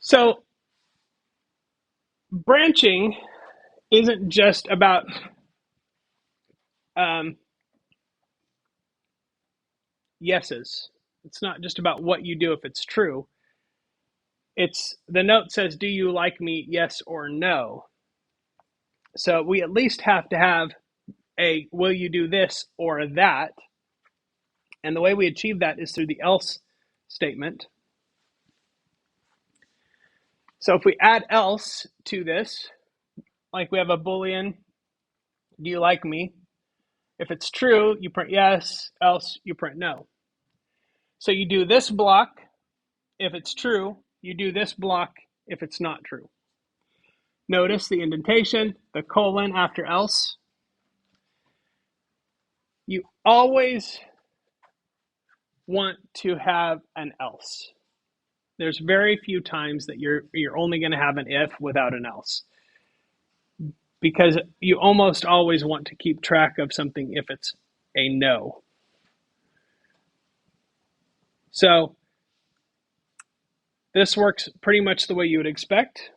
So branching isn't just about um, yeses. It's not just about what you do if it's true. It's the note says, do you like me, yes or no? So we at least have to have a will you do this or that? And the way we achieve that is through the else statement. So if we add else to this, like we have a Boolean, do you like me? If it's true, you print yes, else you print no. So you do this block if it's true, you do this block if it's not true. Notice the indentation, the colon after else. You always want to have an else. There's very few times that you're only going to have an if without an else, because you almost always want to keep track of something if it's a no. So this works pretty much the way you would expect.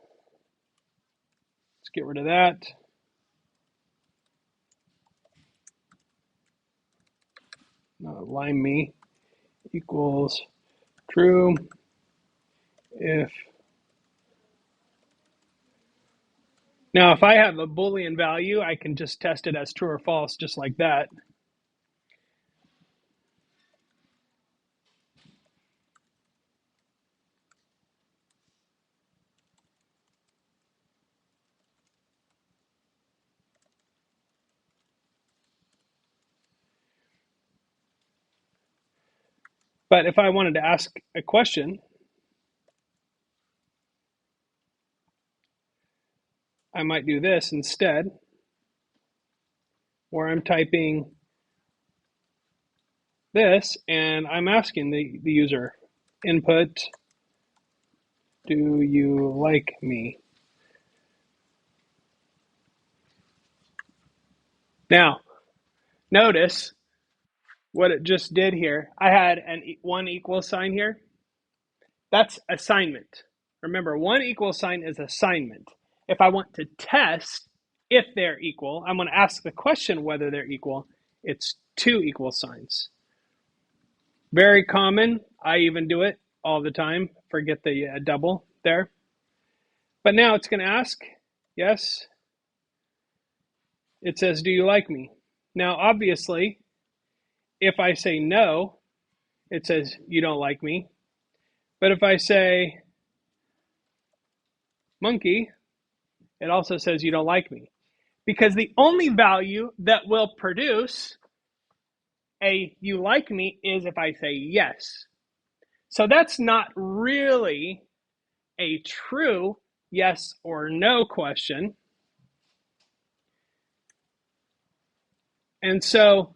Let's get rid of that. Line me equals true if. Now, if I have a Boolean value, I can just test it as true or false, just like that. But if I wanted to ask a question, I might do this instead, where I'm typing this and I'm asking the user, input, do you like me? Now, notice what it just did here. I had one equal sign here. That's assignment. Remember, one equal sign is assignment. If I want to test if they're equal, I'm going to ask the question whether they're equal. It's two equal signs. Very common. I even do it all the time. Forget the double there. But now it's going to ask, yes. It says, do you like me? Now, obviously, if I say no, it says, you don't like me. But if I say monkey, it also says, you don't like me. Because the only value that will produce a you like me is if I say yes. So that's not really a true yes or no question. And so